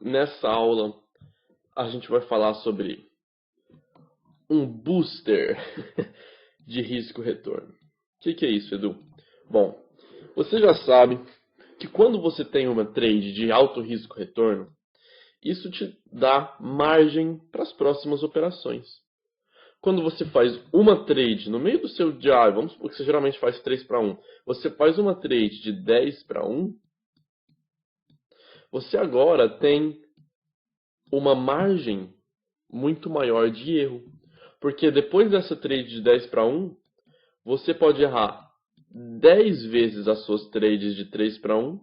nessa aula a gente vai falar sobre um booster de risco-retorno. O que é isso, Edu? Bom, você já sabe que quando você tem uma trade de alto risco-retorno, isso te dá margem para as próximas operações. Quando você faz uma trade no meio do seu dia, vamos supor que você geralmente faz 3-1, você faz uma trade de 10-1, você agora tem uma margem muito maior de erro. Porque depois dessa trade de 10-1, você pode errar 10 vezes as suas trades de 3-1,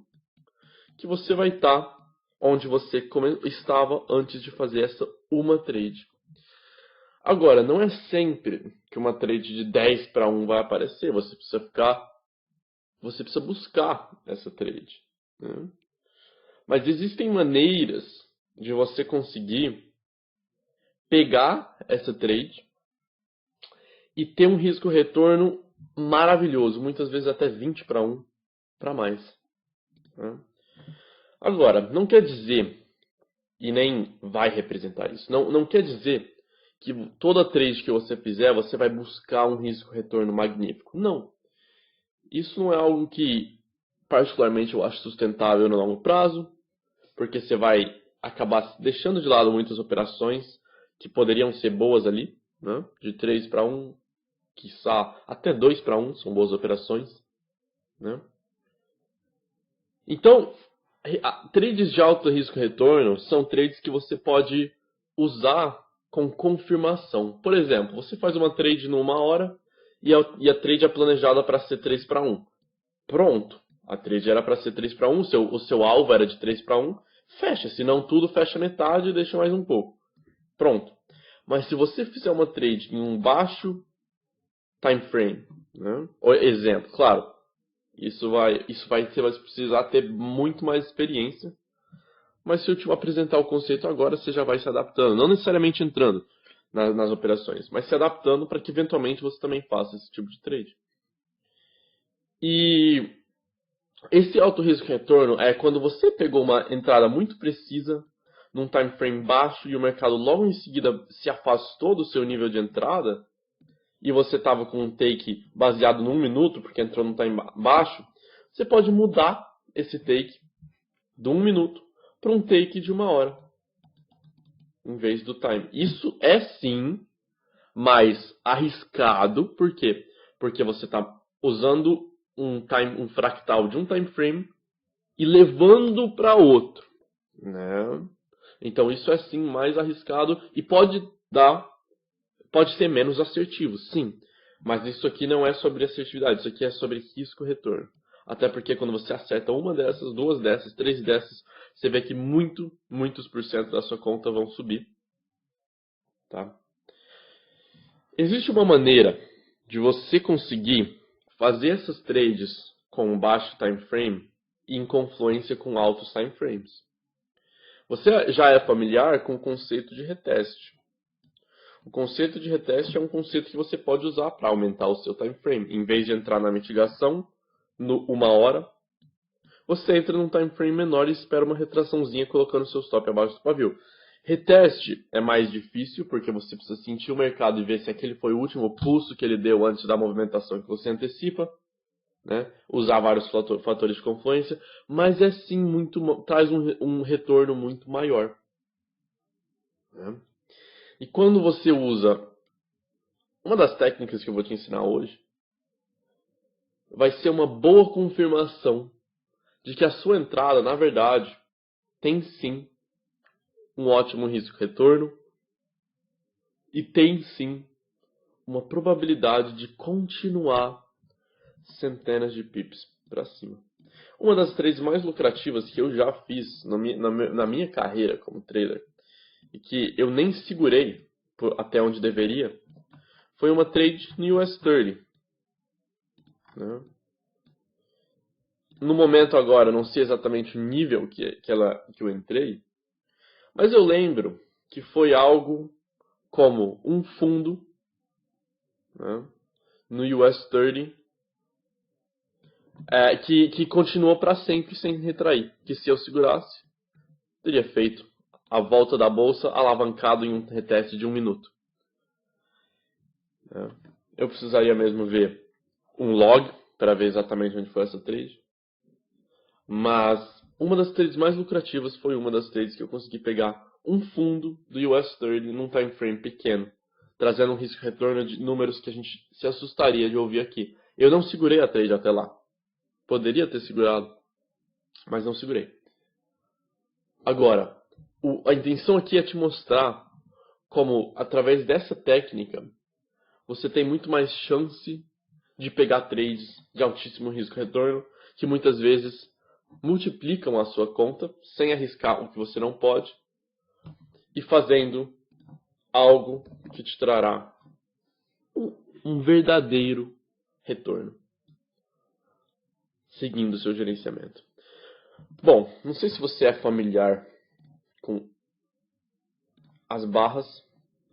que você vai estar onde você estava antes de fazer essa uma trade. Agora, não é sempre que uma trade de 10-1 vai aparecer. Você precisa buscar essa trade, né? Mas existem maneiras de você conseguir pegar essa trade e ter um risco-retorno maravilhoso, muitas vezes até 20-1 para mais, né? Agora, não quer dizer, e nem vai representar isso, não quer dizer que toda trade que você fizer, você vai buscar um risco-retorno magnífico. Não. Isso não é algo que, particularmente, eu acho sustentável no longo prazo, porque você vai acabar deixando de lado muitas operações que poderiam ser boas ali, né? De 3-1, quiçá até 2-1 são boas operações, né? Então, trades de alto risco-retorno são trades que você pode usar com confirmação. Por exemplo, você faz uma trade numa hora e a trade é planejada para ser 3-1. Pronto, a trade era para ser 3-1, o seu alvo era de 3-1, fecha. Se não tudo, fecha metade e deixa mais um pouco. Pronto. Mas se você fizer uma trade em um baixo time frame, né? Exemplo, claro, você vai precisar ter muito mais experiência. Mas se eu te apresentar o conceito agora, você já vai se adaptando. Não necessariamente entrando nas operações, mas se adaptando para que eventualmente você também faça esse tipo de trade. E esse alto risco retorno é quando você pegou uma entrada muito precisa num time frame baixo e o mercado logo em seguida se afastou do seu nível de entrada e você estava com um take baseado num minuto porque entrou num time baixo, você pode mudar esse take de 1 minuto para um take de 1 hora, em vez do time. Isso é sim mais arriscado, por quê? Porque você está usando um fractal de um time frame e levando para outro, né? Então isso é sim mais arriscado e pode ser menos assertivo, sim. Mas isso aqui não é sobre assertividade, isso aqui é sobre risco-retorno. Até porque quando você acerta uma dessas, 2 dessas, 3 dessas, você vê que muitos por cento da sua conta vão subir, tá? Existe uma maneira de você conseguir fazer essas trades com baixo time frame e em confluência com altos time frames. Você já é familiar com o conceito de retest. O conceito de retest é um conceito que você pode usar para aumentar o seu time frame. Em vez de entrar na mitigação no 1 hora, você entra num time frame menor e espera uma retraçãozinha colocando seu stop abaixo do pavio. Retest é mais difícil porque você precisa sentir o mercado e ver se aquele foi o último pulso que ele deu antes da movimentação que você antecipa, né? Usar vários fatores de confluência, mas é sim traz um retorno muito maior, né? E quando você usa uma das técnicas que eu vou te ensinar hoje, vai ser uma boa confirmação de que a sua entrada, na verdade, tem sim um ótimo risco-retorno e tem sim uma probabilidade de continuar centenas de pips para cima. Uma das trades mais lucrativas que eu já fiz na minha carreira como trader e que eu nem segurei até onde deveria foi uma trade no US 30. Né? No momento agora, não sei exatamente o nível que eu entrei, mas eu lembro que foi algo como um fundo, né, no US 30 que continuou para sempre sem retrair. Que se eu segurasse, teria feito a volta da bolsa alavancado em um reteste de 1 minuto. Eu precisaria mesmo ver um log para ver exatamente onde foi essa trade. Mas uma das trades mais lucrativas foi uma das trades que eu consegui pegar um fundo do US 30 num time frame pequeno, trazendo um risco-retorno de números que a gente se assustaria de ouvir aqui. Eu não segurei a trade até lá. Poderia ter segurado, mas não segurei. Agora, a intenção aqui é te mostrar como, através dessa técnica, você tem muito mais chance de pegar trades de altíssimo risco-retorno, que muitas vezes multiplicam a sua conta, sem arriscar o que você não pode, e fazendo algo que te trará um verdadeiro retorno, seguindo o seu gerenciamento. Bom, não sei se você é familiar com as barras,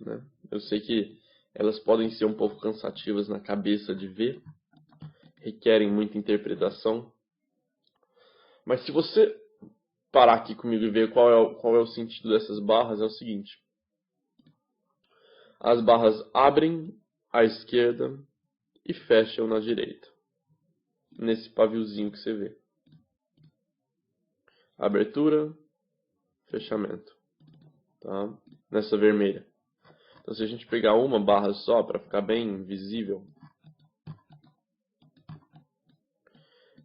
né? Eu sei que elas podem ser um pouco cansativas na cabeça de ver, requerem muita interpretação, mas se você parar aqui comigo e ver qual é o sentido dessas barras, é o seguinte. As barras abrem à esquerda e fecham na direita, nesse paviozinho que você vê. Abertura, fechamento, tá? Nessa vermelha. Então, se a gente pegar uma barra só, para ficar bem visível,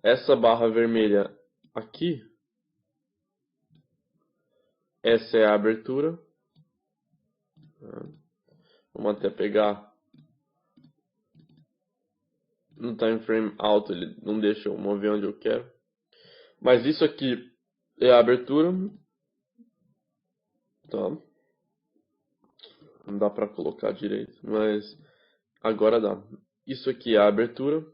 essa barra vermelha aqui, essa é a abertura. Vamos até pegar no time frame alto, ele não deixa eu mover onde eu quero. Mas isso aqui é a abertura. Tá. Não dá para colocar direito, mas agora dá. Isso aqui é a abertura.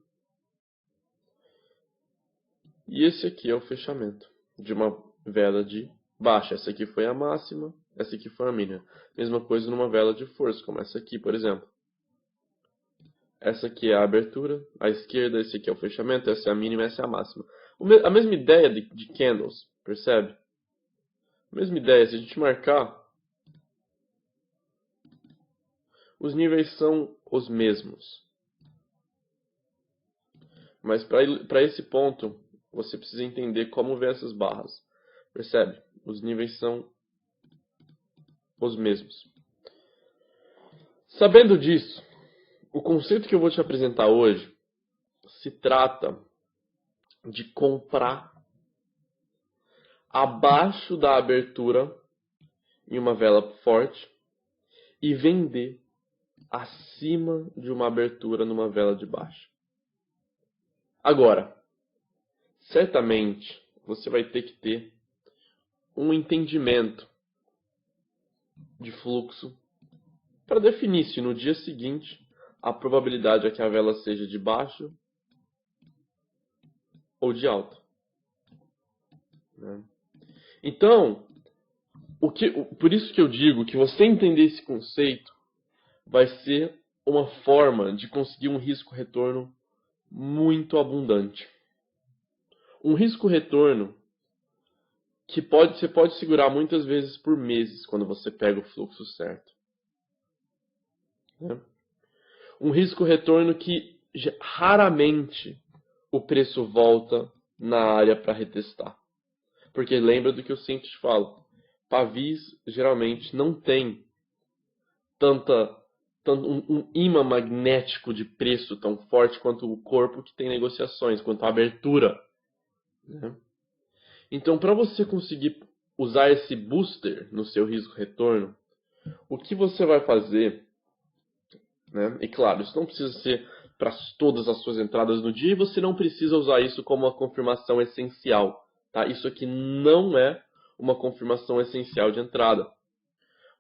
E esse aqui é o fechamento de uma vela de baixa. Essa aqui foi a máxima, essa aqui foi a mínima. Mesma coisa numa vela de força, como essa aqui, por exemplo. Essa aqui é a abertura, à esquerda, esse aqui é o fechamento, essa é a mínima, essa é a máxima. A mesma ideia de candles, percebe? A mesma ideia, se a gente marcar, os níveis são os mesmos. Mas para esse ponto, você precisa entender como ver essas barras. Percebe? Os níveis são os mesmos. Sabendo disso, o conceito que eu vou te apresentar hoje se trata de comprar abaixo da abertura em uma vela forte e vender acima de uma abertura numa vela de baixo. Agora, certamente você vai ter que ter um entendimento de fluxo para definir se no dia seguinte a probabilidade é que a vela seja de baixo ou de alta. Então, por isso que eu digo que você entender esse conceito vai ser uma forma de conseguir um risco-retorno muito abundante. Um risco-retorno que você pode segurar muitas vezes por meses quando você pega o fluxo certo. Um risco-retorno que raramente o preço volta na área para retestar. Porque lembra do que eu sempre te falo. Pavis geralmente não tem um imã magnético de preço tão forte quanto o corpo que tem negociações, quanto a abertura. Né? Então, para você conseguir usar esse booster no seu risco-retorno, o que você vai fazer, né? E claro, isso não precisa ser para todas as suas entradas no dia e você não precisa usar isso como uma confirmação essencial. Tá? Isso aqui não é uma confirmação essencial de entrada.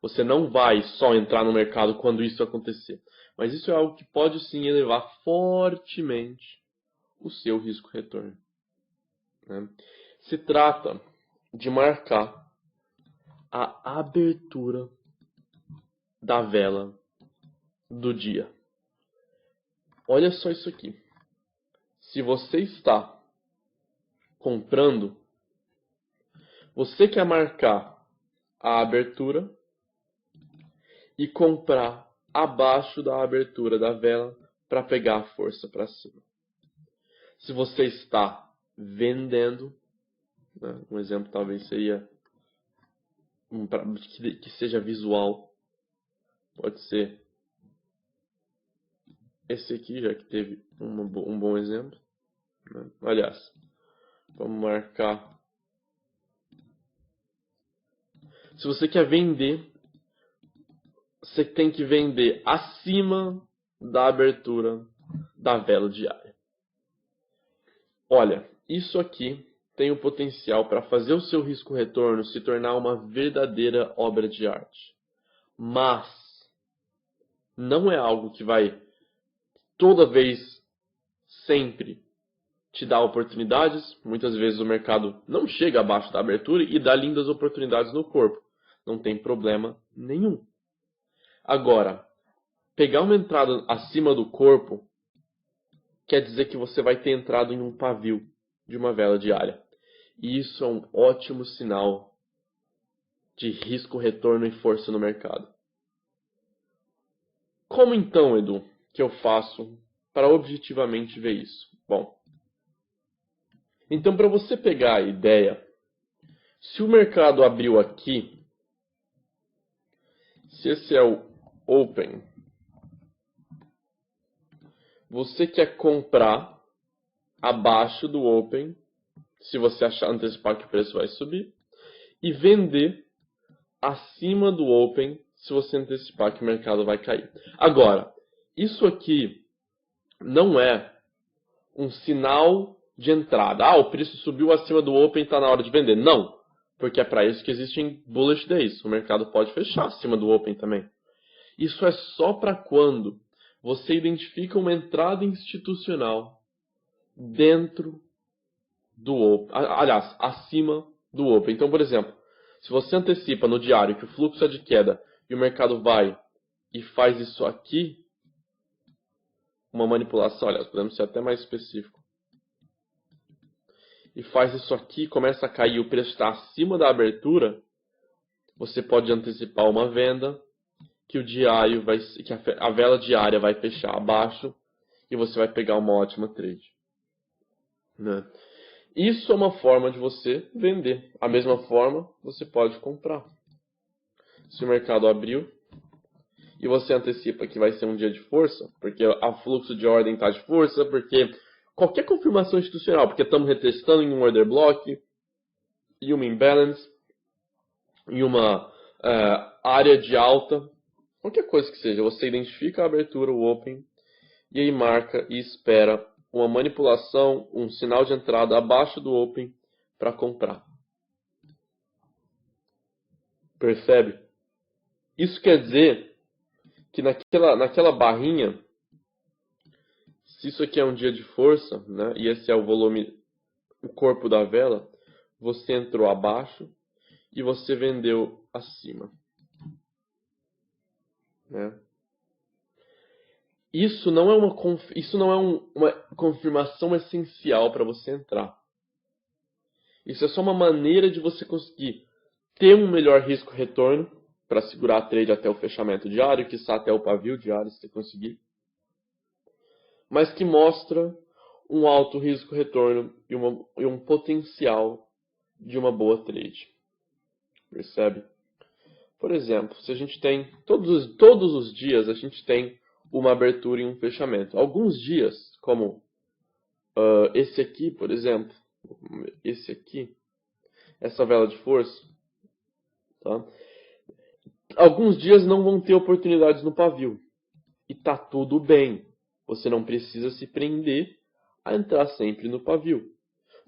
Você não vai só entrar no mercado quando isso acontecer. Mas isso é algo que pode sim elevar fortemente o seu risco-retorno. Né? Se trata de marcar a abertura da vela do dia. Olha só isso aqui. Se você está comprando, você quer marcar a abertura e comprar abaixo da abertura da vela para pegar a força para cima. Se você está vendendo, né, um exemplo talvez seria que seja visual, pode ser esse aqui, já que teve um bom exemplo, né? Aliás, vamos marcar. Se você quer vender, você tem que vender acima da abertura da vela diária. Olha, isso aqui tem o potencial para fazer o seu risco-retorno se tornar uma verdadeira obra de arte. Mas não é algo que vai toda vez, sempre, te dar oportunidades. Muitas vezes o mercado não chega abaixo da abertura e dá lindas oportunidades no corpo. Não tem problema nenhum. Agora, pegar uma entrada acima do corpo quer dizer que você vai ter entrado em um pavio de uma vela diária. E isso é um ótimo sinal de risco, retorno e força no mercado. Como então, Edu, que eu faço para objetivamente ver isso? Bom, então para você pegar a ideia, se o mercado abriu aqui, se esse é o Open, você quer comprar abaixo do Open, se você achar antecipar que o preço vai subir, e vender acima do Open, se você antecipar que o mercado vai cair. Agora, isso aqui não é um sinal de entrada. Ah, o preço subiu acima do Open, está na hora de vender. Não, porque é para isso que existem bullish days. O mercado pode fechar acima do Open também. Isso é só para quando você identifica uma entrada institucional dentro do Open, aliás, acima do Open. Então, por exemplo, se você antecipa no diário que o fluxo é de queda e o mercado vai e faz isso aqui, uma manipulação, aliás, podemos ser até mais específico, e faz isso aqui, começa a cair, o preço está acima da abertura, você pode antecipar uma venda, que a vela diária vai fechar abaixo e você vai pegar uma ótima trade, né? Isso é uma forma de você vender. A mesma forma, você pode comprar. Se o mercado abriu e você antecipa que vai ser um dia de força, porque o fluxo de ordem está de força, porque qualquer confirmação institucional, porque estamos retestando em um order block, em uma imbalance, em uma área de alta, qualquer coisa que seja, você identifica a abertura, o open, e aí marca e espera uma manipulação, um sinal de entrada abaixo do open para comprar. Percebe? Isso quer dizer que naquela barrinha, se isso aqui é um dia de força, né, e esse é o volume, o corpo da vela, você entrou abaixo e você vendeu acima, né? Isso não é uma confirmação essencial para você entrar. Isso é só uma maneira de você conseguir ter um melhor risco-retorno para segurar a trade até o fechamento diário, quiçá até o pavio diário, se você conseguir. Mas que mostra um alto risco-retorno e um potencial de uma boa trade. Percebe? Por exemplo, se a gente tem, todos os dias a gente tem uma abertura e um fechamento. Alguns dias, como esse aqui, por exemplo, esse aqui, essa vela de força, tá? Alguns dias não vão ter oportunidades no pavio. E tá tudo bem. Você não precisa se prender a entrar sempre no pavio.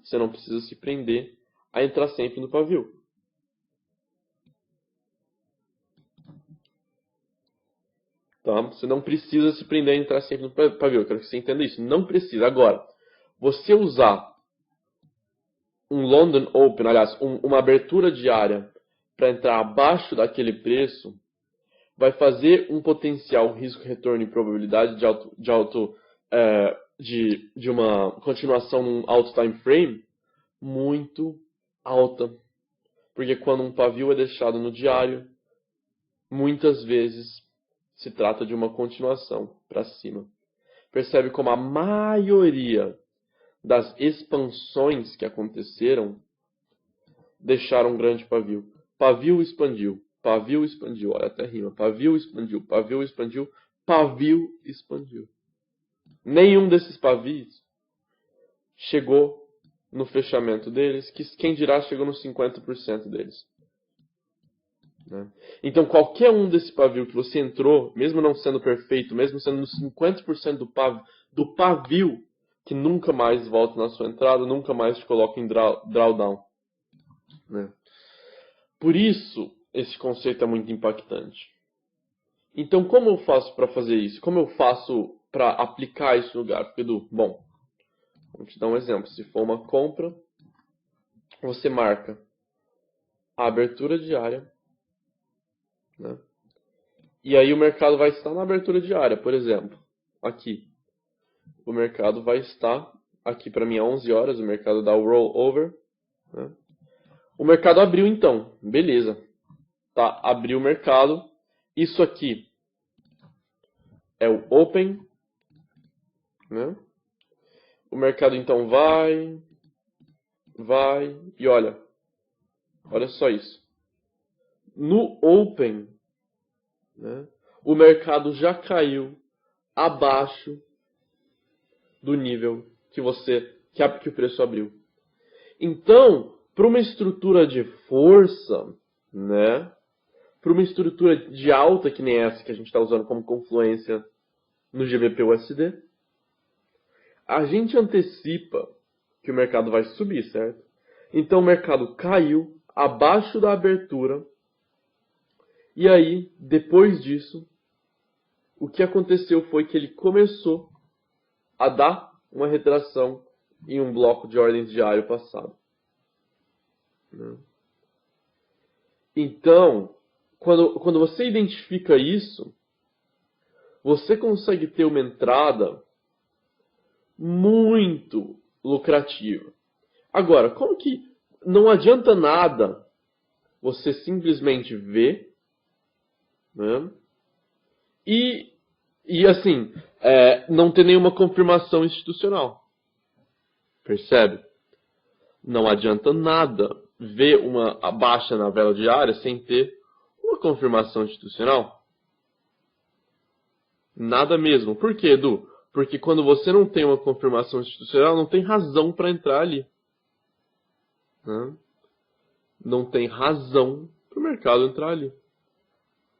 Você não precisa se prender a entrar sempre no pavio. Tá? Você não precisa se prender a entrar sempre no pavio. Eu quero que você entenda isso. Não precisa. Agora, você usar um London Open, aliás, uma abertura diária para entrar abaixo daquele preço, vai fazer um potencial risco-retorno e probabilidade de uma continuação num alto time frame muito alta. Porque quando um pavio é deixado no diário, muitas vezes se trata de uma continuação para cima. Percebe como a maioria das expansões que aconteceram deixaram um grande pavio. Pavio expandiu, pavio expandiu, olha até rima, pavio expandiu, pavio expandiu, pavio expandiu. Nenhum desses pavios chegou no fechamento deles, que quem dirá chegou nos 50% deles. Né? Então qualquer um desse pavio que você entrou, mesmo não sendo perfeito, mesmo sendo nos 50% do pavio, que nunca mais volta na sua entrada, nunca mais te coloca em drawdown. Né? Por isso, esse conceito é muito impactante. Então, como eu faço para fazer isso? Como eu faço para aplicar isso no gráfico, Edu? Bom, vou te dar um exemplo. Se for uma compra, você marca a abertura diária, né? E aí o mercado vai estar na abertura diária, por exemplo, aqui. O mercado vai estar aqui para mim às 11 horas, o mercado dá o rollover, né? O mercado abriu então, beleza. Tá, abriu o mercado. Isso aqui é o open, né? O mercado então vai e olha só isso. No open, né, o mercado já caiu abaixo do nível que o preço abriu. Então, para uma estrutura de força, né, para uma estrutura de alta que nem essa que a gente está usando como confluência no GBP/USD, a gente antecipa que o mercado vai subir, certo? Então o mercado caiu abaixo da abertura. E aí, depois disso, o que aconteceu foi que ele começou a dar uma retração em um bloco de ordens diário passado. Então, quando você identifica isso, você consegue ter uma entrada muito lucrativa. Agora, como que não adianta nada você simplesmente ver, né? E assim, não ter nenhuma confirmação institucional. Percebe? Não adianta nada ver uma baixa na vela diária sem ter uma confirmação institucional. Nada mesmo. Por quê, Edu? Porque quando você não tem uma confirmação institucional, não tem razão para entrar ali. Né? Não tem razão para o mercado entrar ali.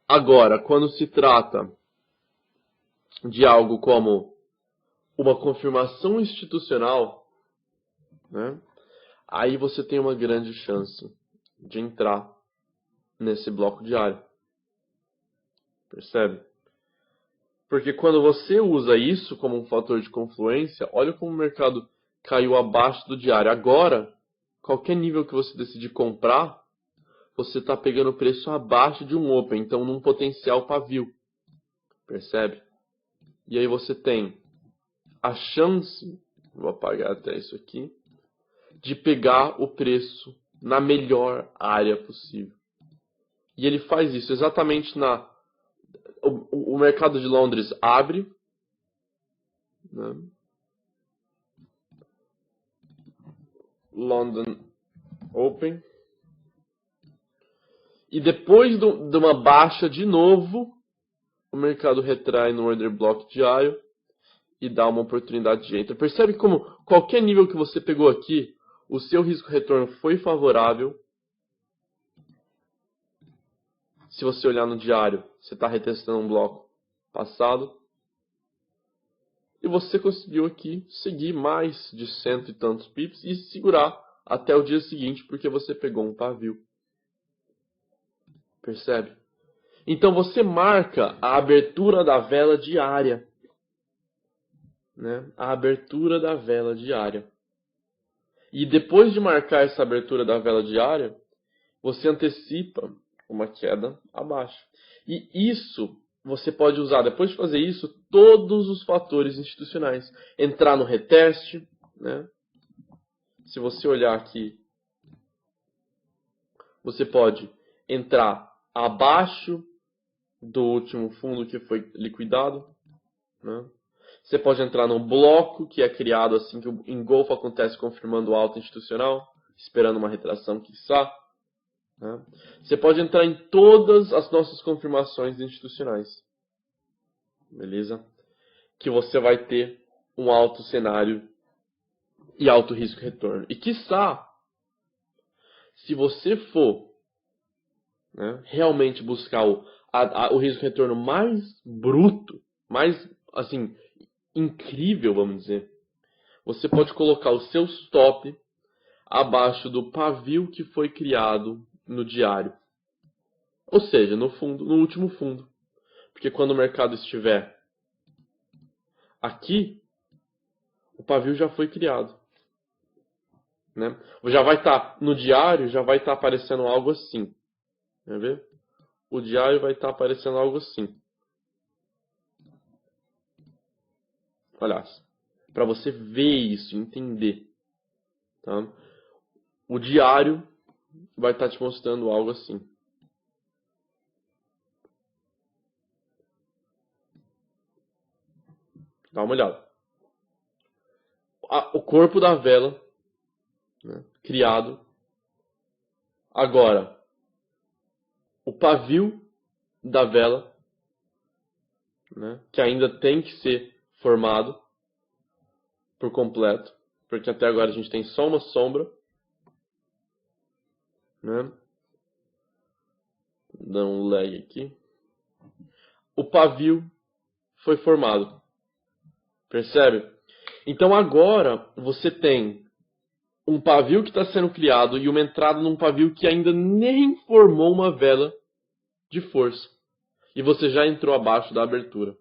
Agora, quando se trata de algo como uma confirmação institucional, né, aí você tem uma grande chance de entrar nesse bloco diário. Percebe? Porque quando você usa isso como um fator de confluência, olha como o mercado caiu abaixo do diário. Agora, qualquer nível que você decidir comprar, você está pegando o preço abaixo de um open, então num potencial pavio. Percebe? E aí você tem a chance, vou apagar até isso aqui, de pegar o preço na melhor área possível. E ele faz isso exatamente o mercado de Londres abre, né? London Open. E depois de uma baixa de novo, o mercado retrai no order block diário e dá uma oportunidade de entrada. Percebe como qualquer nível que você pegou aqui, o seu risco-retorno foi favorável. Se você olhar no diário, você está retestando um bloco passado. E você conseguiu aqui seguir mais de 100 e tantos pips e segurar até o dia seguinte, porque você pegou um pavio. Percebe? Então você marca a abertura da vela diária. Né? A abertura da vela diária. E depois de marcar essa abertura da vela diária, você antecipa uma queda abaixo. E isso você pode usar, depois de fazer isso, todos os fatores institucionais. Entrar no reteste, né? Se você olhar aqui Você pode entrar abaixo do último fundo que foi liquidado, né? Você pode entrar num bloco que é criado assim que o engolfo acontece, confirmando o alta institucional, esperando uma retração, quiçá, né? Você pode entrar em todas as nossas confirmações institucionais, beleza? Que você vai ter um alto cenário e alto risco retorno. E quiçá, se você for, né, realmente buscar o risco retorno mais bruto, mais assim incrível, vamos dizer, você pode colocar o seu stop abaixo do pavio que foi criado no diário. Ou seja, no fundo, no último fundo. Porque quando o mercado estiver aqui, o pavio já foi criado, né? Já vai estar no diário, já vai estar aparecendo algo assim. Quer ver? O diário vai estar aparecendo algo assim. Olha, para você ver isso, entender, tá? O diário vai estar te mostrando algo assim. Dá uma olhada. O corpo da vela, né, criado. Agora, o pavio da vela, né, que ainda tem que ser formado por completo, porque até agora a gente tem só uma sombra, né? Dá um lag aqui. O pavio foi formado. Percebe? Então agora você tem um pavio que está sendo criado e uma entrada num pavio que ainda nem formou uma vela de força. E você já entrou abaixo da abertura.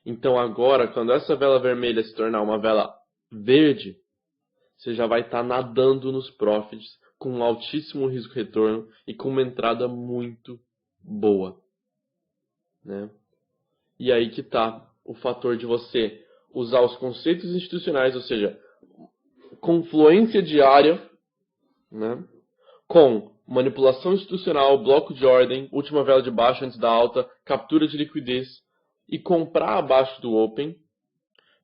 Então agora, quando essa vela vermelha se tornar uma vela verde, você já vai estar nadando nos profits com um altíssimo risco retorno e com uma entrada muito boa, né? E aí que está o fator de você usar os conceitos institucionais, ou seja, confluência diária, né, com manipulação institucional, bloco de ordem, última vela de baixo antes da alta, captura de liquidez e comprar abaixo do open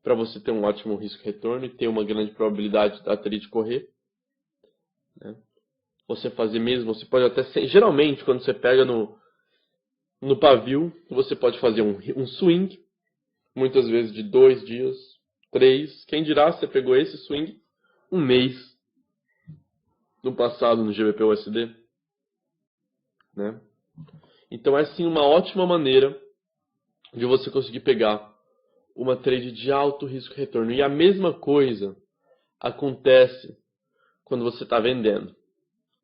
para você ter um ótimo risco-retorno e ter uma grande probabilidade da trade correr, né? Você fazer mesmo, você pode até geralmente quando você pega no pavio, você pode fazer um swing, muitas vezes de 2 dias, 3. Quem dirá você pegou esse swing um mês no passado no GBP/USD, né? Então é sim uma ótima maneira de você conseguir pegar uma trade de alto risco retorno. E a mesma coisa acontece quando você está vendendo.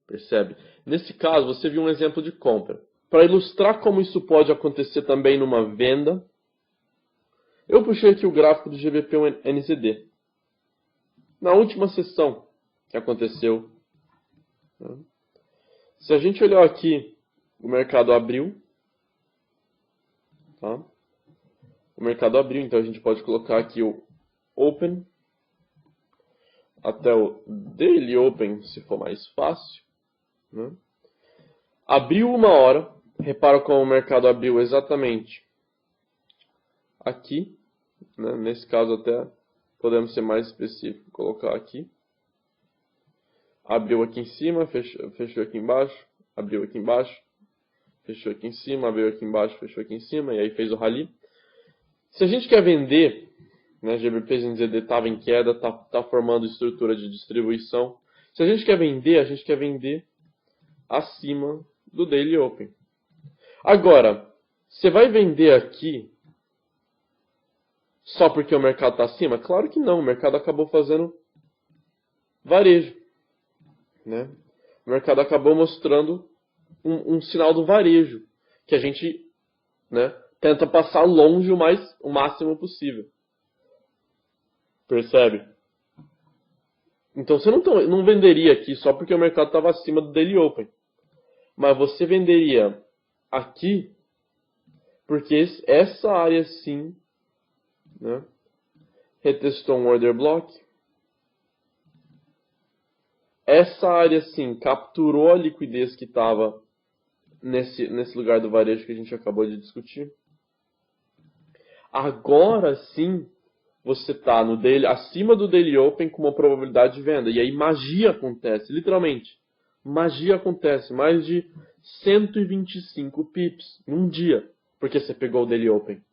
Percebe? Nesse caso, você viu um exemplo de compra. Para ilustrar como isso pode acontecer também numa venda, eu puxei aqui o gráfico do GBP/NZD. Na última sessão que aconteceu, né? Se a gente olhar aqui, o mercado abriu. Tá? O mercado abriu, então a gente pode colocar aqui o Open até o Daily Open, se for mais fácil, né? Abriu 1 hora. Repara como o mercado abriu exatamente aqui, né? Nesse caso até podemos ser mais específico, colocar aqui. Abriu aqui em cima, fechou aqui embaixo, abriu aqui embaixo, fechou aqui em cima, abriu aqui embaixo, fechou aqui em cima, e aí fez o rally. Se a gente quer vender, né, GBP/NZD estava em queda, tá formando estrutura de distribuição. Se a gente quer vender acima do Daily Open. Agora, você vai vender aqui só porque o mercado está acima? Claro que não, o mercado acabou fazendo varejo, né? O mercado acabou mostrando um sinal do varejo, que a gente, né, tenta passar longe o máximo possível. Percebe? Então você não venderia aqui só porque o mercado estava acima do Daily Open. Mas você venderia aqui porque essa área sim, né, retestou um order block. essa área sim capturou a liquidez que estava nesse lugar do varejo que a gente acabou de discutir. Agora sim você está acima do Daily Open com uma probabilidade de venda. E aí magia acontece, literalmente. Magia acontece, mais de 125 pips em um dia, porque você pegou o Daily Open.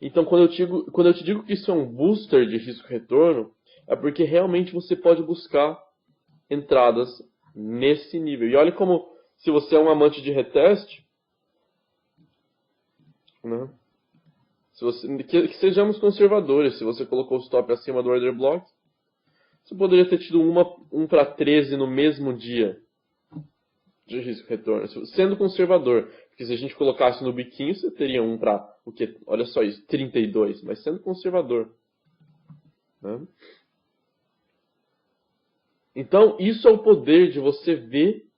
Então quando eu te digo que isso é um booster de risco-retorno, é porque realmente você pode buscar entradas nesse nível. E olha como, se você é um amante de reteste, né? Que sejamos conservadores. Se você colocou o stop acima do order block, você poderia ter tido 1 para 13 no mesmo dia de risco-retorno, sendo conservador. Porque se a gente colocasse no biquinho, você teria 1 para, o quê? Olha só isso, 32, mas sendo conservador. Né? Então, isso é o poder de você ver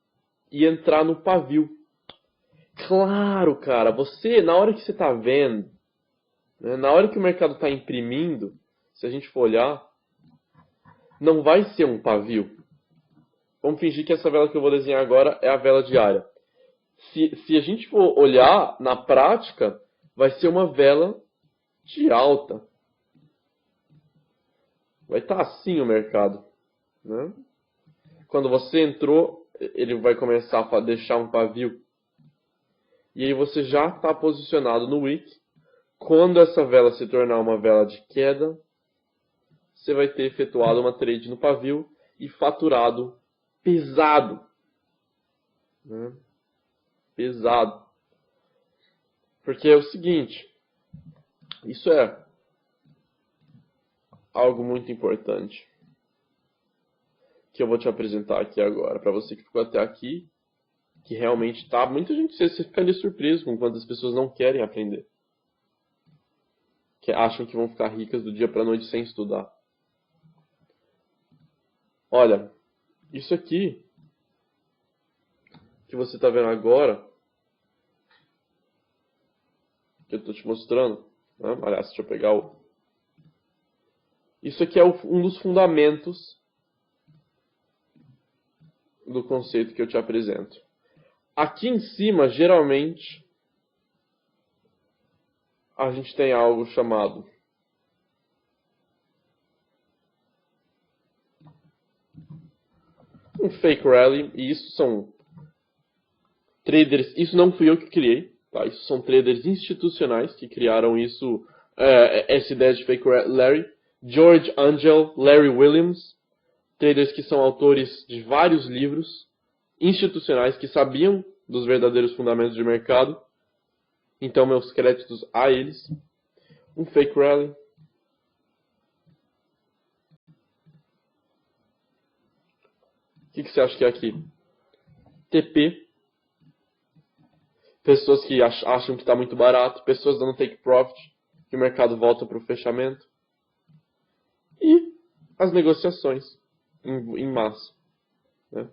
e entrar no pavio. Claro, cara, na hora que você está vendo, né, na hora que o mercado está imprimindo, se a gente for olhar, não vai ser um pavio. Vamos fingir que essa vela que eu vou desenhar agora é a vela diária. Se a gente for olhar na prática, vai ser uma vela de alta. Vai estar assim o mercado. Né? Quando você entrou, ele vai começar a deixar um pavio. E aí você já está posicionado no wick. Quando essa vela se tornar uma vela de queda, você vai ter efetuado uma trade no pavio e faturado pesado. Né? Pesado. Porque é o seguinte, isso é algo muito importante que eu vou te apresentar aqui agora. Para você que ficou até aqui, que realmente está... Muita gente você ficaria surpreso com quantas pessoas não querem aprender. Que acham que vão ficar ricas do dia para a noite sem estudar. Olha, isso aqui que você está vendo agora, que eu estou te mostrando, né? Aliás, deixa eu pegar o... Isso aqui é um dos fundamentos do conceito que eu te apresento. Aqui em cima, geralmente, a gente tem algo chamado um fake rally, e isso são traders, isso não fui eu que criei, tá? Isso são traders institucionais que criaram isso, essa ideia de fake rally. George Angel, Larry Williams, traders que são autores de vários livros institucionais que sabiam dos verdadeiros fundamentos de mercado. Então, meus créditos a eles. Um fake rally. O que você acha que é aqui? TP. Pessoas que acham que está muito barato. Pessoas dando take profit. Que o mercado volta para o fechamento. E as negociações em massa. Né?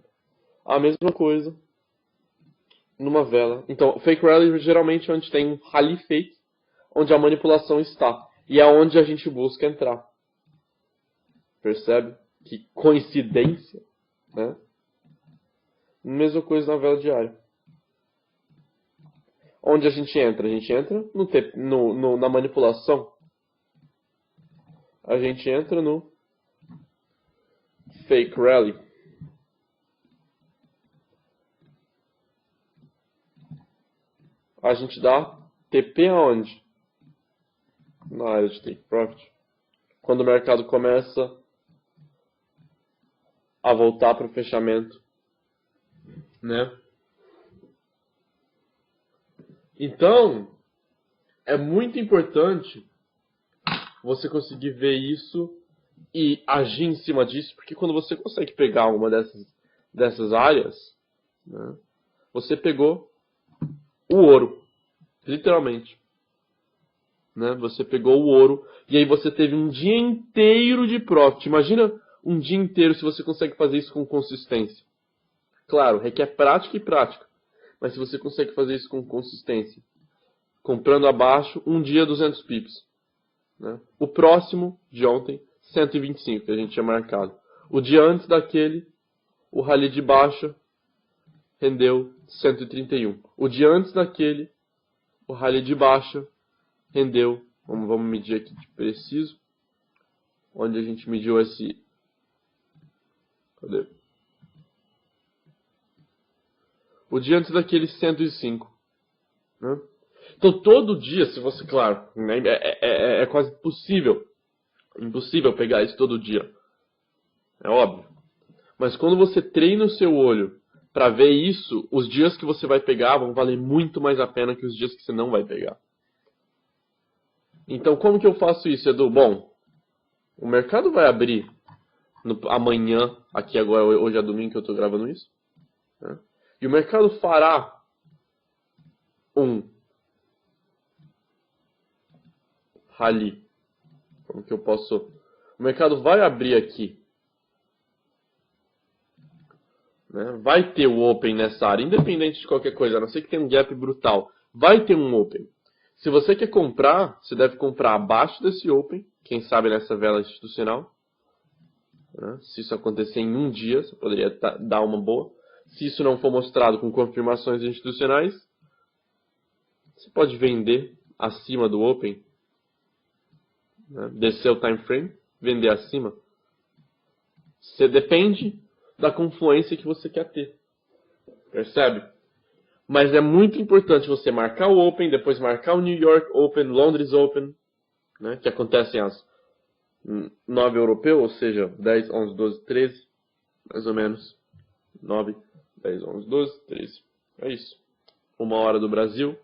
A mesma coisa numa vela. Então, fake rally geralmente é onde tem um rally fake, onde a manipulação está. E é onde a gente busca entrar. Percebe? Que coincidência. Né? Mesma coisa na vela diária. Onde a gente entra? A gente entra na manipulação. A gente entra no fake rally. A gente dá TP aonde? Na área de take profit. Quando o mercado começa a voltar para o fechamento. Né? Então, é muito importante você conseguir ver isso e agir em cima disso, porque quando você consegue pegar uma dessas áreas, né, você pegou o ouro, literalmente. Né? Você pegou o ouro e aí você teve um dia inteiro de profit. Imagina um dia inteiro se você consegue fazer isso com consistência. Claro, requer prática e prática. Mas se você consegue fazer isso com consistência, comprando abaixo, um dia 200 pips. Né? O próximo de ontem, 125, que a gente tinha marcado. O dia antes daquele, o rally de baixa rendeu 131. O dia antes daquele, o rally de baixa rendeu, vamos medir aqui de preciso, onde a gente mediu esse, cadê? O dia antes daquele 105, né? Então todo dia, se você, claro, né, é quase impossível pegar isso todo dia, é óbvio. Mas quando você treina o seu olho para ver isso, os dias que você vai pegar vão valer muito mais a pena que os dias que você não vai pegar. Então como que eu faço isso, Edu? Bom, o mercado vai abrir amanhã, aqui agora, hoje é domingo que eu estou gravando isso, né? E o mercado fará um rally. Como que eu posso... O mercado vai abrir aqui, né? Vai ter o Open nessa área, independente de qualquer coisa, a não ser que tenha um gap brutal. Vai ter um Open. Se você quer comprar, você deve comprar abaixo desse Open, quem sabe nessa vela institucional. Né? Se isso acontecer em um dia, você poderia dar uma boa. Se isso não for mostrado com confirmações institucionais, você pode vender acima do Open, né? Descer o time frame, vender acima. Você depende da confluência que você quer ter. Percebe? Mas é muito importante você marcar o Open, depois marcar o New York Open, Londres Open, né? Que acontecem às 9 europeu, ou seja, 10, 11, 12, 13, mais ou menos. 9, 10, 11, 12, 13. É isso. 1h do Brasil.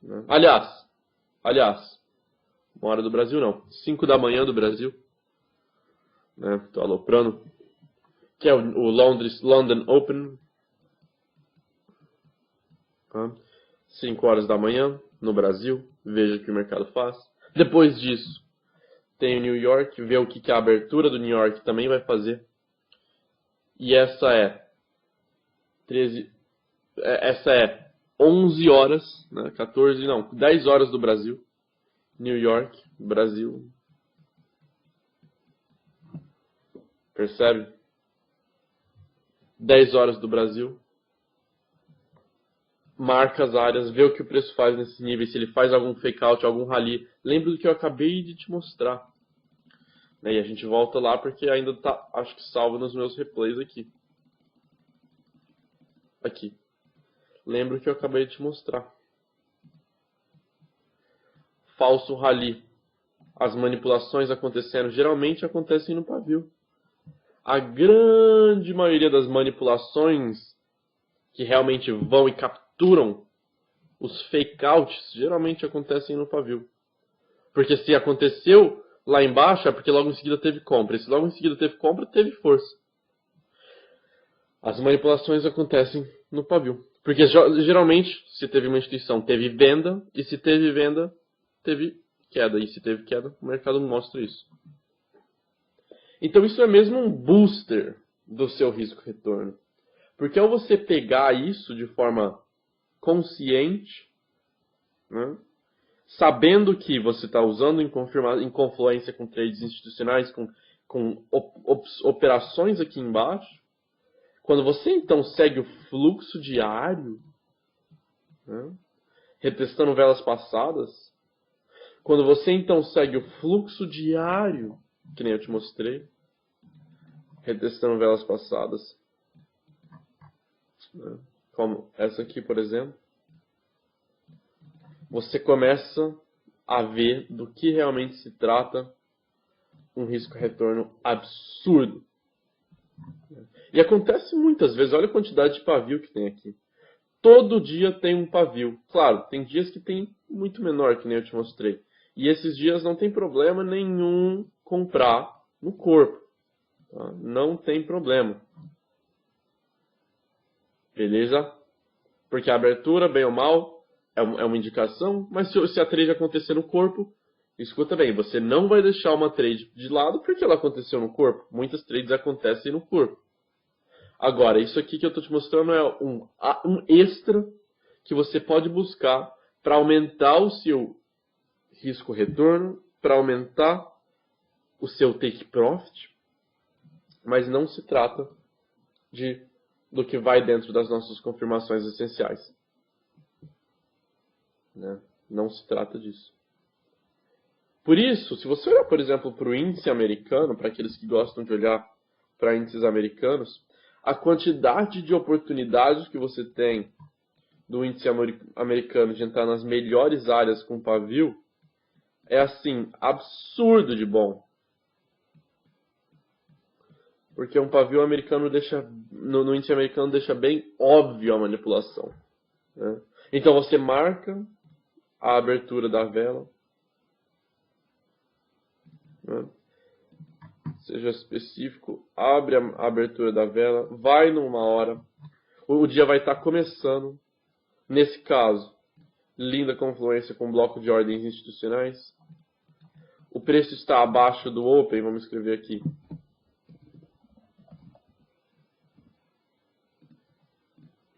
Né? Aliás, 1h do Brasil não. 5 da manhã do Brasil. Né? Tô aloprando. Que é o London Open. 5 horas da manhã no Brasil. Veja o que o mercado faz. Depois disso, tem o New York. Vê o que a abertura do New York também vai fazer. E essa é 11 horas, né? 14, não, 10 horas do Brasil. New York, Brasil. Percebe? 10 horas do Brasil. Marca as áreas, vê o que o preço faz nesses níveis, se ele faz algum fake out, algum rally. Lembra do que eu acabei de te mostrar. E a gente volta lá porque ainda tá, acho que salvo nos meus replays aqui. Aqui. Lembra o que eu acabei de te mostrar. Falso rally. As manipulações acontecendo, geralmente acontecem no pavio. A grande maioria das manipulações que realmente vão e capturam os fake outs, geralmente acontecem no pavio. Porque se aconteceu lá embaixo, é porque logo em seguida teve compra. E se logo em seguida teve compra, teve força. As manipulações acontecem no pavio. Porque geralmente, se teve uma instituição, teve venda. E se teve venda, teve queda. E se teve queda, o mercado mostra isso. Então isso é mesmo um booster do seu risco-retorno. Porque ao você pegar isso de forma consciente, né, sabendo que você está usando em confluência com trades institucionais, com operações aqui embaixo, quando você então segue o fluxo diário, né, retestando velas passadas, quando você então segue o fluxo diário, que nem eu te mostrei, retestando velas passadas, né, como essa aqui, por exemplo, você começa a ver do que realmente se trata um risco-retorno absurdo. E acontece muitas vezes, olha a quantidade de pavio que tem aqui. Todo dia tem um pavio. Claro, tem dias que tem muito menor, que nem eu te mostrei. E esses dias não tem problema nenhum comprar no corpo. Tá? Não tem problema. Beleza? Porque a abertura, bem ou mal, é uma indicação, mas se a trade acontecer no corpo, escuta bem, você não vai deixar uma trade de lado porque ela aconteceu no corpo. Muitas trades acontecem no corpo. Agora, isso aqui que eu estou te mostrando é um extra que você pode buscar para aumentar o seu risco-retorno, para aumentar o seu take profit, mas não se trata do que vai dentro das nossas confirmações essenciais. Né? Não se trata disso. Por isso, se você olhar, por exemplo, para o índice americano, para aqueles que gostam de olhar para índices americanos, a quantidade de oportunidades que você tem do índice americano de entrar nas melhores áreas com pavio é, assim, absurdo de bom. Porque um pavio americano no índice americano deixa bem óbvio a manipulação. Né? Então você marca a abertura da vela. Né? Seja específico, abre a abertura da vela, vai numa hora, o dia vai estar começando. Nesse caso, linda confluência com bloco de ordens institucionais. O preço está abaixo do open, vamos escrever aqui.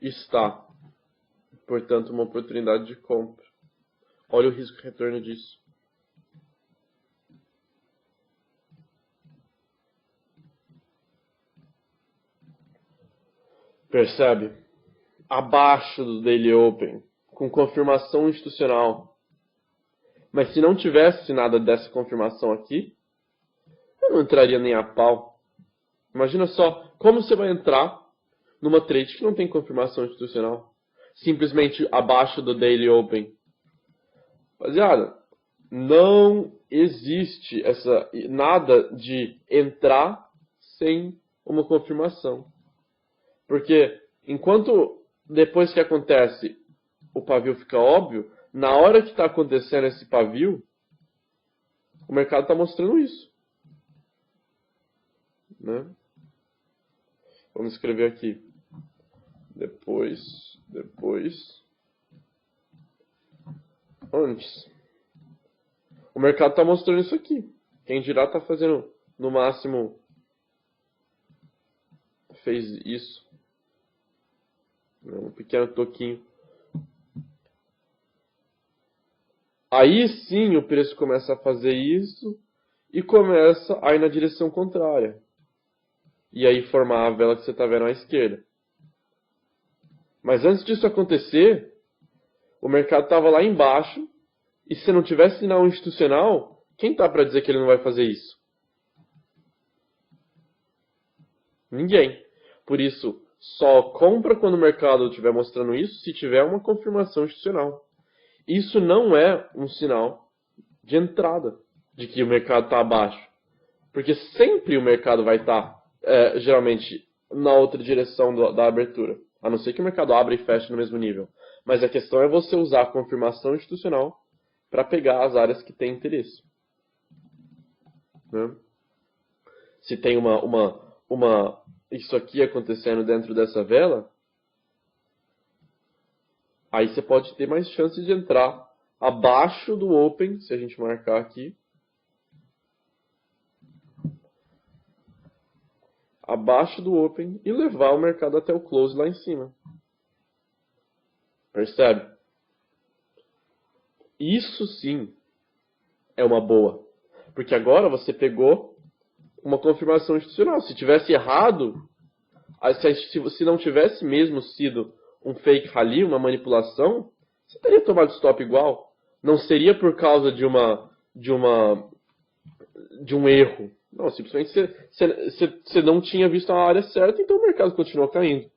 Está, portanto, uma oportunidade de compra. Olha o risco retorno disso. Percebe? Abaixo do Daily Open, com confirmação institucional. Mas se não tivesse nada dessa confirmação aqui, eu não entraria nem a pau. Imagina só, como você vai entrar numa trade que não tem confirmação institucional? Simplesmente abaixo do Daily Open. Rapaziada, não existe nada de entrar sem uma confirmação. Porque enquanto depois que acontece o pavio fica óbvio, na hora que está acontecendo esse pavio, o mercado está mostrando isso. Né? Vamos escrever aqui. Depois, antes. O mercado está mostrando isso aqui. Quem dirá está fazendo, no máximo, fez isso. Um pequeno toquinho. Aí sim o preço começa a fazer isso e começa a ir na direção contrária. E aí formar a vela que você está vendo à esquerda. Mas antes disso acontecer, o mercado estava lá embaixo e se não tivesse sinal institucional, quem está para dizer que ele não vai fazer isso? Ninguém. Por isso, só compra quando o mercado estiver mostrando isso se tiver uma confirmação institucional. Isso não é um sinal de entrada, de que o mercado está abaixo. Porque sempre o mercado vai estar, geralmente, na outra direção da abertura. A não ser que o mercado abra e feche no mesmo nível. Mas a questão é você usar a confirmação institucional para pegar as áreas que têm interesse. Né? Se tem isso aqui acontecendo dentro dessa vela, aí você pode ter mais chances de entrar abaixo do open, se a gente marcar aqui. Abaixo do open e levar o mercado até o close lá em cima. Percebe? Isso sim é uma boa. Porque agora você pegou uma confirmação institucional. Se tivesse errado, se não tivesse mesmo sido um fake rally, uma manipulação, você teria tomado stop igual. Não seria por causa de um erro. Não, simplesmente você não tinha visto a área certa, então o mercado continuou caindo.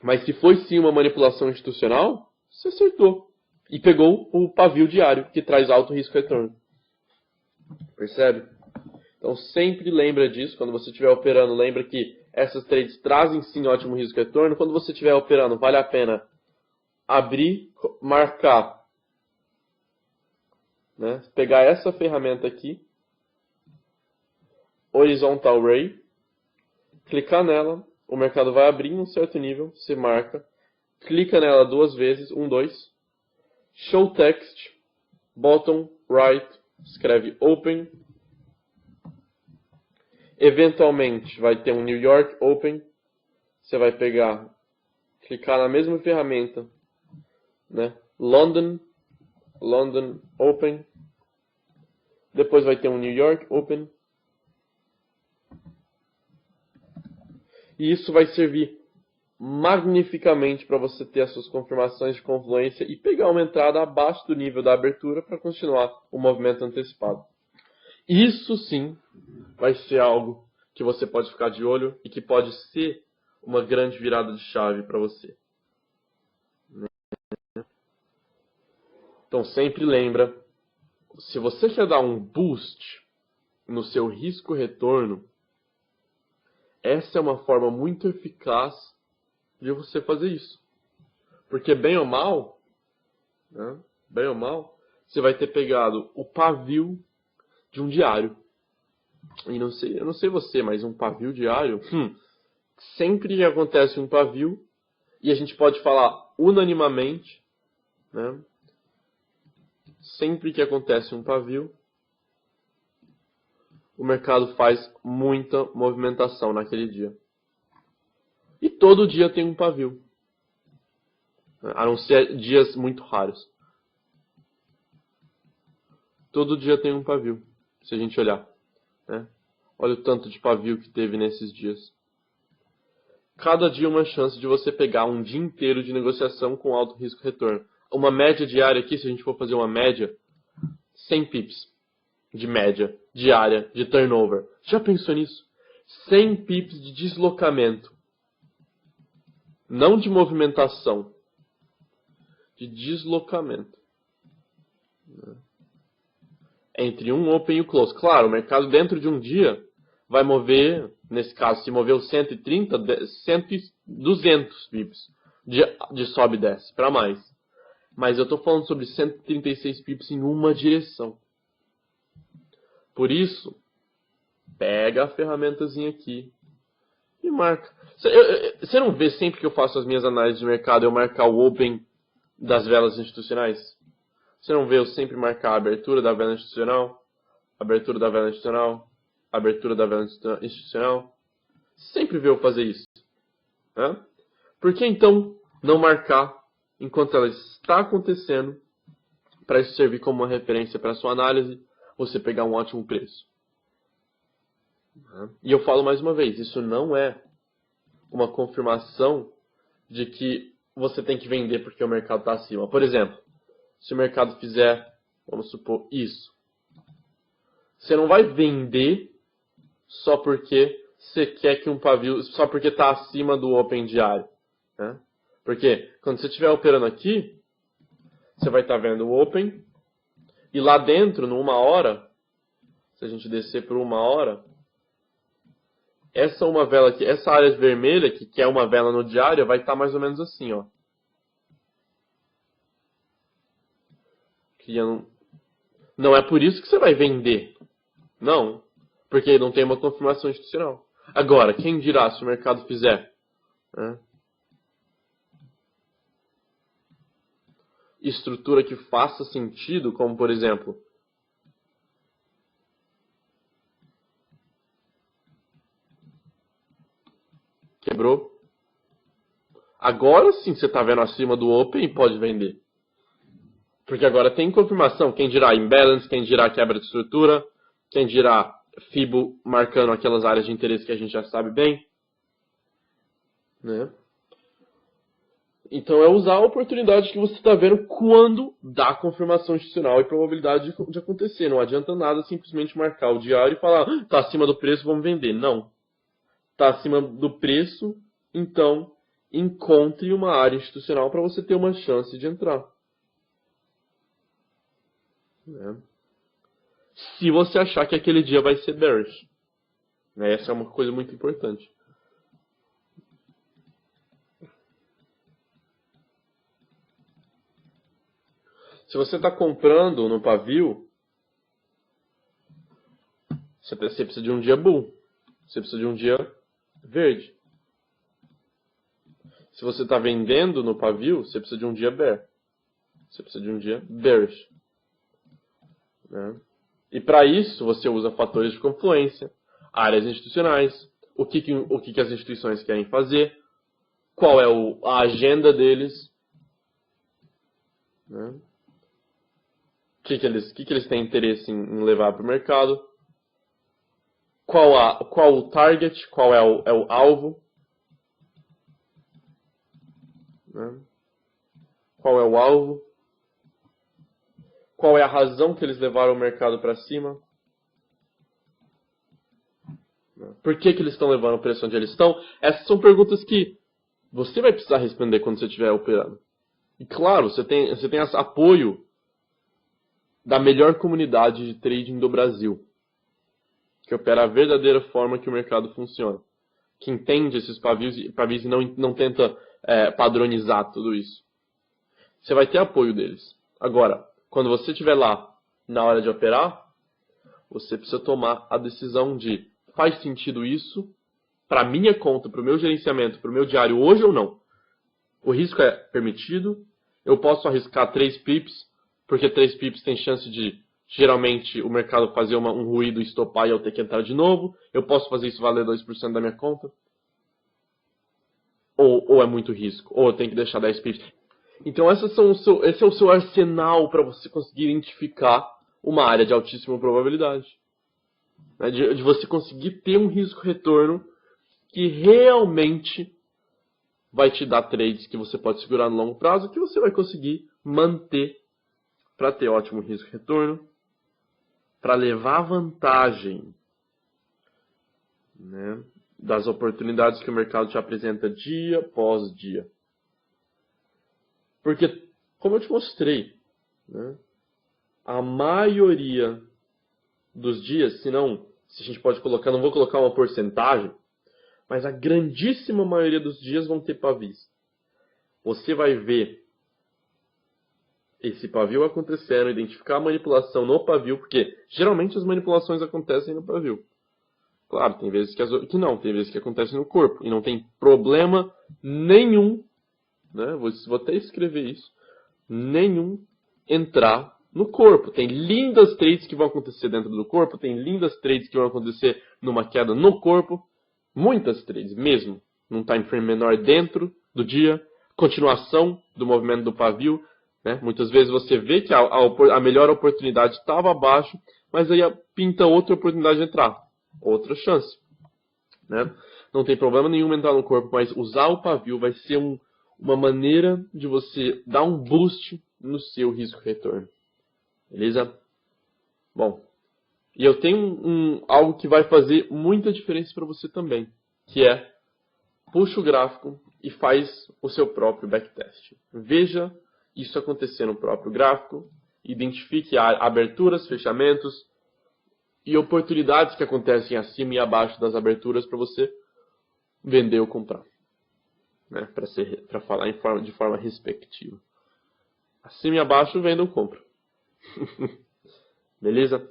Mas se foi sim uma manipulação institucional, você acertou. E pegou o pavio diário, que traz alto risco retorno. Percebe? Então sempre lembra disso. Quando você estiver operando, lembra que essas trades trazem sim ótimo risco retorno. Quando você estiver operando, vale a pena abrir, marcar. Né? Pegar essa ferramenta aqui, Horizontal Ray, clicar nela, o mercado vai abrir em um certo nível, você marca, clica nela 2 vezes, 1, 2, Show Text, Bottom Right, escreve Open, eventualmente vai ter um New York Open, você vai pegar, clicar na mesma ferramenta, né? London Open, depois vai ter um New York Open, E isso vai servir magnificamente para você ter as suas confirmações de confluência e pegar uma entrada abaixo do nível da abertura para continuar o movimento antecipado. Isso sim vai ser algo que você pode ficar de olho e que pode ser uma grande virada de chave para você. Então sempre lembra, se você quer dar um boost no seu risco-retorno, essa é uma forma muito eficaz de você fazer isso. Porque bem ou mal, né, você vai ter pegado o pavio de um diário. E eu não sei você, mas um pavio diário, sempre que acontece um pavio, e a gente pode falar unanimamente, né, sempre que acontece um pavio, o mercado faz muita movimentação naquele dia. E todo dia tem um pavio. A não ser dias muito raros. Todo dia tem um pavio, se a gente olhar. Né? Olha o tanto de pavio que teve nesses dias. Cada dia uma chance de você pegar um dia inteiro de negociação com alto risco-retorno. Uma média diária aqui, se a gente for fazer uma média, 100 pips de média diária de turnover. Já pensou nisso? 100 pips de deslocamento. Não de movimentação. De deslocamento. Entre um open e o close. Claro, o mercado dentro de um dia vai mover, nesse caso, se moveu 130, 200 pips de sobe e desce, para mais. Mas eu estou falando sobre 136 pips em uma direção. Por isso, pega a ferramentazinha aqui e marca. Você não vê sempre que eu faço as minhas análises de mercado eu marcar o open das velas institucionais? Você não vê eu sempre marcar a abertura da vela institucional, abertura da vela institucional, abertura da vela institucional? Sempre vê eu fazer isso. Né? Por que então não marcar enquanto ela está acontecendo para isso servir como uma referência para a sua análise, você pegar um ótimo preço? E eu falo mais uma vez, isso não é uma confirmação de que você tem que vender porque o mercado está acima. Por exemplo, se o mercado fizer, vamos supor, isso. Você não vai vender só porque você quer que um pavio, só porque está acima do open diário. Né? Porque quando você estiver operando aqui, você vai estar vendo o open, e lá dentro, numa hora, se a gente descer por uma hora, essa uma vela aqui, essa área vermelha aqui, que é uma vela no diário, vai estar mais ou menos assim, ó. Não é por isso que você vai vender. Não. Porque não tem uma confirmação institucional. Agora, quem dirá se o mercado fizer? Né? Estrutura que faça sentido, como por exemplo, quebrou. Agora sim você está vendo acima do open e pode vender. Porque agora tem confirmação. Quem dirá imbalance, quem dirá quebra de estrutura, quem dirá FIBO marcando aquelas áreas de interesse que a gente já sabe bem. Né? Então é usar a oportunidade que você está vendo quando dá confirmação institucional e probabilidade de acontecer. Não adianta nada simplesmente marcar o diário e falar, está acima do preço, vamos vender. Não. Está acima do preço, então encontre uma área institucional para você ter uma chance de entrar. Né? Se você achar que aquele dia vai ser bearish. Né? Essa é uma coisa muito importante. Se você está comprando no pavio, você precisa de um dia bull. Você precisa de um dia verde. Se você está vendendo no pavio, você precisa de um dia bear. Você precisa de um dia bearish. Né? E para isso, você usa fatores de confluência, áreas institucionais, o que as instituições querem fazer, qual é a agenda deles, né? O que eles têm interesse em levar para o mercado, qual o target, qual é o alvo, né? Qual é o alvo? Qual é a razão que eles levaram o mercado para cima? Por que eles estão levando o preço onde eles estão? Essas são perguntas que você vai precisar responder quando você estiver operando. E claro, você tem apoio da melhor comunidade de trading do Brasil, que opera a verdadeira forma que o mercado funciona, que entende esses pavios e não tenta padronizar tudo isso. Você vai ter apoio deles. Agora, quando você estiver lá na hora de operar, você precisa tomar a decisão de: faz sentido isso para minha conta, para o meu gerenciamento, para o meu diário hoje ou não? O risco é permitido? Eu posso arriscar 3 pips, porque 3 pips tem chance de, geralmente, o mercado fazer um ruído, estopar e eu ter que entrar de novo. Eu posso fazer isso valer 2% da minha conta? Ou é muito risco? Ou eu tenho que deixar 10 pips? Então esse é o seu arsenal para você conseguir identificar uma área de altíssima probabilidade. Né? De você conseguir ter um risco-retorno que realmente vai te dar trades que você pode segurar no longo prazo, que você vai conseguir manter para ter ótimo risco-retorno, para levar vantagem, né, das oportunidades que o mercado te apresenta dia após dia. Porque, como eu te mostrei, né, a maioria dos dias, se a gente pode colocar, não vou colocar uma porcentagem, mas a grandíssima maioria dos dias vão ter pavis. Você vai ver esse pavio acontecendo, identificar a manipulação no pavio, porque geralmente as manipulações acontecem no pavio. Claro, tem vezes que não, tem vezes que acontecem no corpo, e não tem problema nenhum, né? Vou até escrever isso, nenhum entrar no corpo. Tem lindas trades que vão acontecer dentro do corpo, tem lindas trades que vão acontecer numa queda no corpo, muitas trades mesmo, num time frame menor dentro do dia, continuação do movimento do pavio, né? Muitas vezes você vê que a melhor oportunidade estava abaixo, mas aí pinta outra oportunidade de entrar, outra chance, né? Não tem problema nenhum entrar no corpo, mas usar o pavio vai ser uma maneira de você dar um boost no seu risco-retorno. Beleza? Bom, e eu tenho algo que vai fazer muita diferença para você também, que é: puxa o gráfico e faz o seu próprio backtest. Veja isso acontecer no próprio gráfico, identifique aberturas, fechamentos e oportunidades que acontecem acima e abaixo das aberturas para você vender ou comprar, né? Para falar de forma respectiva. Acima e abaixo, venda ou compra. Beleza?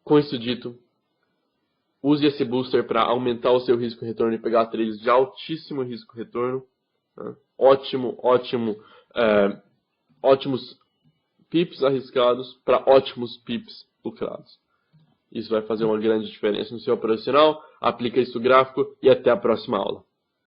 Com isso dito, use esse booster para aumentar o seu risco-retorno e pegar trades de altíssimo risco-retorno. Né? Ótimos pips arriscados para ótimos pips lucrados. Isso vai fazer uma grande diferença no seu operacional. Aplica isso no gráfico e até a próxima aula.